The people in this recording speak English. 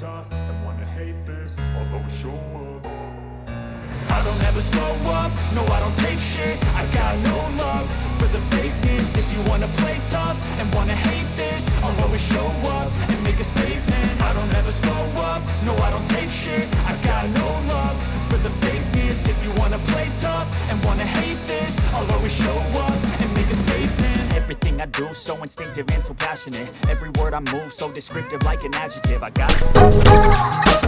tough and wanna hate this, I'll always show up. I don't ever slow up, no I don't take shit. I got no love for the fakeness. If you wanna play tough and wanna hate this, I'll always show up and make a statement. I don't ever slow up, no I don't take shit. I got no love for the fakeness. If you wanna play tough and wanna hate this, I'll always show up and make a statement. Everything I do so instinctive and so passionate. Every word I move so descriptive like an adjective. I got